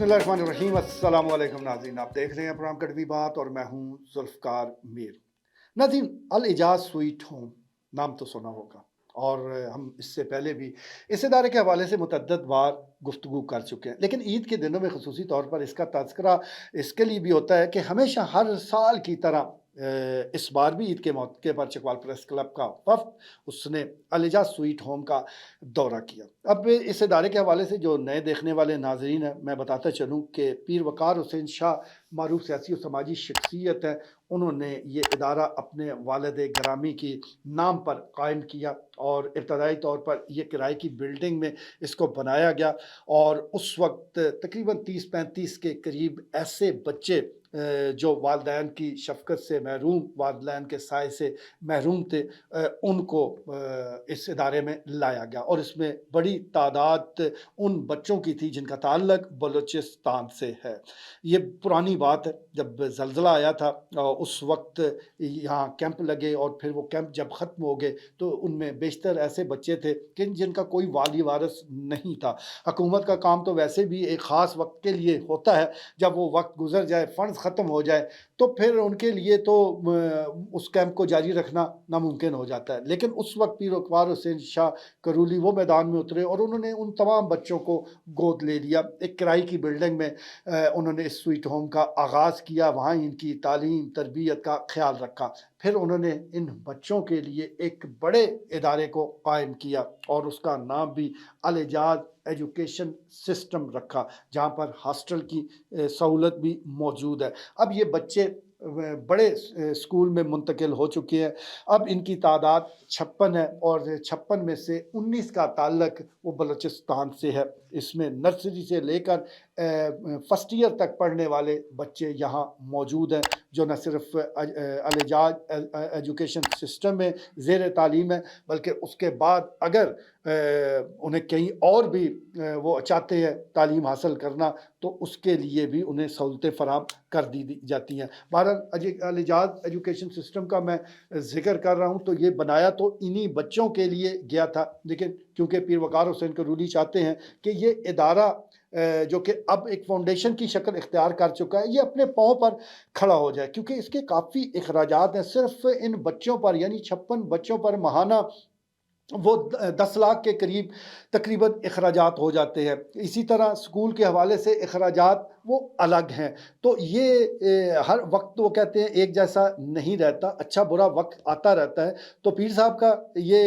बिस्मिल्लाहिर्रहमानिर्रहीम। अस्सलाम वालेकुम नाज़रीन, आप देख रहे हैं प्रोग्राम कड़वी बात और मैं हूं जुल्फ़कार मीर। नाज़रीन, अल इजाज़ स्वीट होम नाम तो सुना होगा और हम इससे पहले भी इस इदारे के हवाले से मुतअद्दिद बार गुफ्तगू कर चुके हैं, लेकिन ईद के दिनों में ख़ुसूसी तौर पर इसका तज़किरा इसके लिए भी होता है कि हमेशा हर साल की तरह इस बार भी ईद के मौके पर चकवाल प्रेस क्लब का वफ़द उसने अल इजाज़ स्वीट होम का दौरा किया। अब इस इदारे के हवाले से जो नए देखने वाले नाज़रीन हैं, मैं बताता चलूँ कि पीर वक़ार हुसैन शाह मारूफ सियासी और समाजी शख्सियत है। उन्होंने ये इदारा अपने वालिद गिरामी के नाम पर कायम किया और इब्तदाई तौर पर ये किराए की बिल्डिंग में इसको बनाया गया और उस वक़्त तकरीबन 30-35 के करीब ऐसे बच्चे जो वालिदैन की शफ़क़त से महरूम, वालिदैन के साए से महरूम थे, उनको इस इदारे में लाया गया और इसमें बड़ी तादाद उन बच्चों की थी जिनका ताल्लुक बलूचिस्तान से है। ये पुरानी बात है, जब ज़लज़ला आया था उस वक़्त यहाँ कैंप लगे और फिर वो कैंप जब ख़त्म हो गए तो उनमें बेशतर ऐसे बच्चे थे कि जिनका कोई वाली वारिस नहीं था। हुकूमत का काम तो वैसे भी एक ख़ास वक़्त के लिए होता है, जब वो वक़्त गुज़र जाए, फ़ंड्स ख़त्म हो जाए तो फिर उनके लिए तो उस कैंप को जारी रखना नामुमकिन हो जाता है। लेकिन उस वक़्त पीर वक़ार हुसैन शाह करूली वो मैदान में उतरे और उन्होंने उन तमाम बच्चों को गोद ले लिया। एक किराए की बिल्डिंग में उन्होंने इस स्वीट होम का आगाज़ किया, वहाँ इनकी तालीम, तरबियत का ख़्याल रखा। फिर उन्होंने इन बच्चों के लिए एक बड़े इदारे को कायम किया और उसका नाम भी अल इजाज़ एजुकेशन सिस्टम रखा, जहाँ पर हॉस्टल की सहूलत भी मौजूद है। अब ये बच्चे बड़े स्कूल में मुंतकिल हो चुके हैं। अब इनकी तादाद 56 है और 56 में से 19 का ताल्लुक वो बलूचिस्तान से है। इसमें नर्सरी से लेकर फर्स्ट ईयर तक पढ़ने वाले बच्चे यहाँ मौजूद हैं, जो न सिर्फ अल इजाज़ एजुकेशन सिस्टम में ज़ेर तालीम है, बल्कि उसके बाद अगर उन्हें कहीं और भी वो चाहते हैं तालीम हासिल करना तो उसके लिए भी उन्हें सहूलतें फ़राहम कर दी जाती हैं। बहरहाल अल इजाज़ एजुकेशन सिस्टम का मैं ज़िक्र कर रहा हूँ तो ये बनाया तो इन्हीं बच्चों के लिए गया था, लेकिन क्योंकि पीर वक़ार हुसैन करूली चाहते हैं कि ये इदारा जो कि अब एक फाउंडेशन की शक्ल इख्तियार कर चुका है, ये अपने पाँव पर खड़ा हो जाए, क्योंकि इसके काफ़ी अखराजात हैं। सिर्फ इन बच्चों पर यानी 56 बच्चों पर माहाना वो 10 लाख के करीब तकरीबन अखराजात हो जाते हैं। इसी तरह स्कूल के हवाले से अखराजात वो अलग हैं। तो ये हर वक्त वो कहते हैं एक जैसा नहीं रहता, अच्छा बुरा वक्त आता रहता है। तो पीर साहब का ये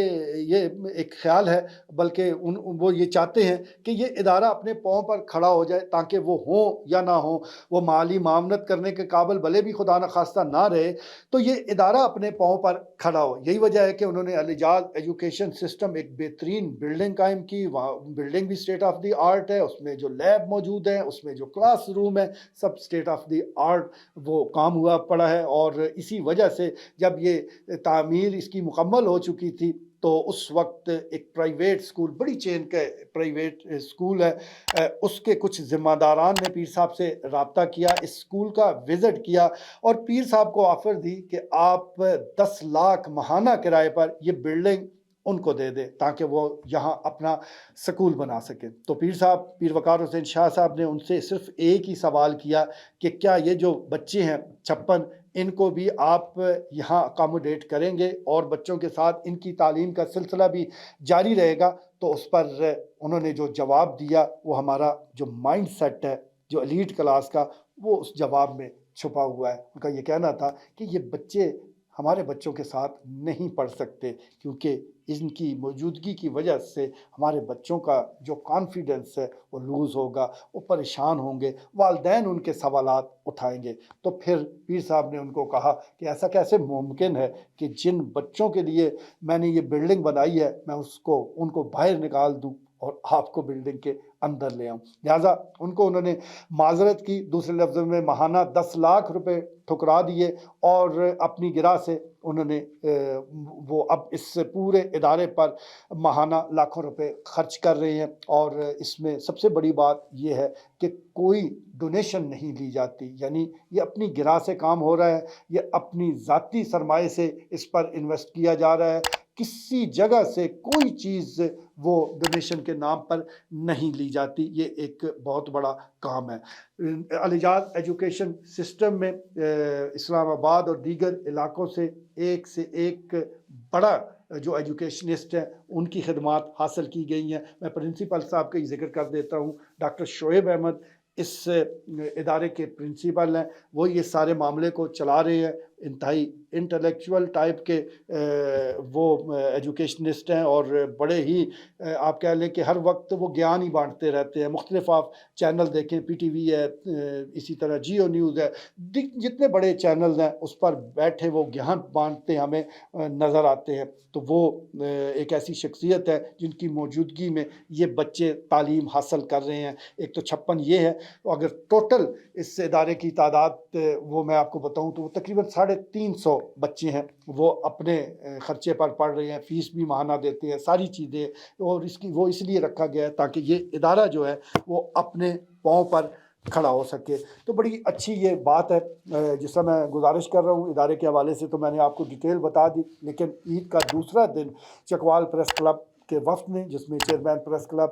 एक ख्याल है, बल्कि वो ये चाहते हैं कि ये इदारा अपने पाँव पर खड़ा हो जाए, ताकि वो हो या ना हो, वो माली मामनत करने के काबिल भले भी खुदा न खास्ता ना रहे, तो ये इदारा अपने पाँव पर खड़ा हो। यही वजह है कि उन्होंने अल इजाज़ एजुकेशन सिस्टम एक बेहतरीन बिल्डिंग कायम की। वहाँ बिल्डिंग भी स्टेट ऑफ द आर्ट है, उसमें जो लैब मौजूद है, उसमें जो क्लास रूम है, सब स्टेट ऑफ द आर्ट वो काम हुआ पड़ा है। और इसी वजह से जब ये तामीर इसकी मुकम्मल हो चुकी थी तो उस वक्त एक प्राइवेट स्कूल, बड़ी चेन का प्राइवेट स्कूल है, उसके कुछ ज़िम्मेदारान ने पीर साहब से रब्ता किया, इस स्कूल का विज़िट किया और पीर साहब को ऑफ़र दी कि आप 10 लाख माहाना किराए पर ये बिल्डिंग उनको दे दें, ताकि वो यहाँ अपना स्कूल बना सकें। तो पीर साहब, पीर वक़ार हुसैन शाह साहब ने उनसे सिर्फ़ एक ही सवाल किया कि क्या ये जो बच्चे हैं 56, इनको भी आप यहाँ अकोमोडेट करेंगे और बच्चों के साथ इनकी तालीम का सिलसिला भी जारी रहेगा? तो उस पर उन्होंने जो जवाब दिया, वो हमारा जो माइंड सेट है, जो एलीट क्लास का, वो उस जवाब में छुपा हुआ है। उनका ये कहना था कि ये बच्चे हमारे बच्चों के साथ नहीं पढ़ सकते, क्योंकि इनकी मौजूदगी की वजह से हमारे बच्चों का जो कॉन्फिडेंस है वो लूज़ होगा, वो परेशान होंगे, वालिदैन उनके सवालात उठाएंगे। तो फिर पीर साहब ने उनको कहा कि ऐसा कैसे मुमकिन है कि जिन बच्चों के लिए मैंने ये बिल्डिंग बनाई है, मैं उनको बाहर निकाल दूँ और आपको बिल्डिंग के अंदर ले आऊँ। लिहाजा उन्होंने माजरत की, दूसरे लफ्ज़ों में माहाना 10 लाख रुपए ठुकरा दिए और अपनी गिरा से उन्होंने वो अब इस पूरे इदारे पर माहाना लाखों रुपए खर्च कर रहे हैं। और इसमें सबसे बड़ी बात ये है कि कोई डोनेशन नहीं ली जाती, यानी ये अपनी गिरा से काम हो रहा है, ये अपनी ज़ाती सरमाए से इस पर इन्वेस्ट किया जा रहा है। کسی جگہ سے کوئی چیز وہ ڈونیشن کے نام پر نہیں لی جاتی. یہ ایک بہت بڑا کام ہے. الاعجاز ایجوکیشن سسٹم میں اسلام آباد اور دیگر علاقوں سے ایک بڑا جو ایجوکیشنسٹ ہیں ان کی خدمات حاصل کی گئی ہیں. میں پرنسپل صاحب کا ہی ذکر کر دیتا ہوں. ڈاکٹر شعیب احمد اس ادارے کے پرنسپل ہیں. وہ یہ سارے معاملے کو چلا رہے ہیں. انتہائی انٹلیکچوئل ٹائپ کے وہ ایجوکیشنسٹ ہیں اور بڑے ہی آپ کہہ لیں کہ ہر وقت وہ گیان ہی بانٹتے رہتے ہیں. مختلف آپ چینل دیکھیں, پی ٹی وی ہے, اسی طرح جیو نیوز ہے, جتنے بڑے چینلز ہیں اس پر بیٹھے وہ گیان بانٹتے ہمیں نظر آتے ہیں. تو وہ ایک ایسی شخصیت ہے جن کی موجودگی میں یہ بچے تعلیم حاصل کر رہے ہیں. ایک تو 56 یہ ہے, اگر ٹوٹل اس ادارے کی تعداد وہ میں آپ کو بتاؤں تو وہ تقریباً 350 بچے ہیں. وہ اپنے خرچے پر پڑھ رہے ہیں, فیس بھی ماہانہ دیتے ہیں, ساری چیزیں. اور وہ اس لیے رکھا گیا ہے تاکہ یہ ادارہ جو ہے وہ اپنے پاؤں پر کھڑا ہو سکے. تو بڑی اچھی یہ بات ہے. جس طرح میں گزارش کر رہا ہوں ادارے کے حوالے سے تو میں نے آپ کو ڈیٹیل بتا دی, لیکن عید کا دوسرا دن چکوال پریس کلب کے وفد نے, جس میں چیئرمین پریس کلب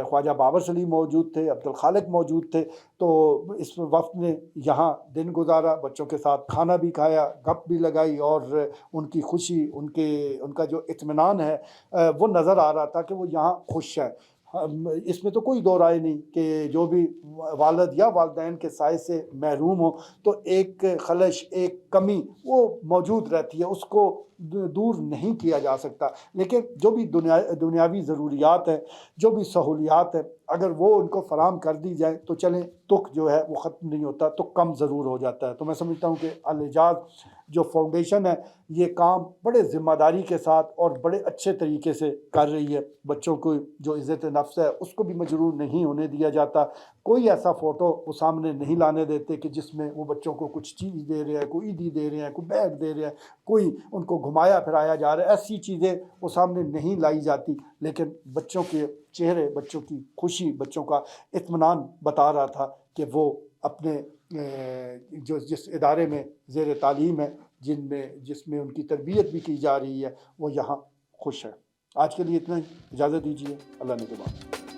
خواجہ بابر سلیم موجود تھے, عبد الخالق موجود تھے, تو اس وفد نے یہاں دن گزارا, بچوں کے ساتھ کھانا بھی کھایا, گپ بھی لگائی, اور ان کی خوشی, ان کا جو اطمینان ہے وہ نظر آ رہا تھا کہ وہ یہاں خوش ہے. اس میں تو کوئی دو رائے نہیں کہ جو بھی والد یا والدین کے سائے سے محروم ہو تو ایک خلش, ایک کمی وہ موجود رہتی ہے, اس کو دور نہیں کیا جا سکتا. لیکن جو بھی دنیاوی ضروریات ہیں, جو بھی سہولیات ہیں, اگر وہ ان کو فراہم کر دی جائے تو چلیں, تک جو ہے وہ ختم نہیں ہوتا, تو کم ضرور ہو جاتا ہے. تو میں سمجھتا ہوں کہ الاعجاز جو فاؤنڈیشن ہے یہ کام بڑے ذمہ داری کے ساتھ اور بڑے اچھے طریقے سے کر رہی ہے. بچوں کو جو عزت نفس ہے اس کو بھی مجروح نہیں ہونے دیا جاتا. کوئی ایسا فوٹو وہ سامنے نہیں لانے دیتے کہ جس میں وہ بچوں کو کچھ چیز دے رہے ہیں, کوئی عیدی دے رہے ہیں, کوئی بیگ دے رہے ہیں, کوئی ان کو گھمایا پھرایا جا رہا ہے. ایسی چیزیں وہ سامنے نہیں لائی جاتی. لیکن بچوں کے چہرے, بچوں کی خوشی, بچوں کا اطمینان بتا رہا تھا کہ وہ اپنے جس ادارے میں زیر تعلیم ہے, جس میں ان کی تربیت بھی کی جا رہی ہے, وہ یہاں خوش ہے. آج کے لیے اتنا ہی. اجازت دیجیے. اللہ نے کے بعد.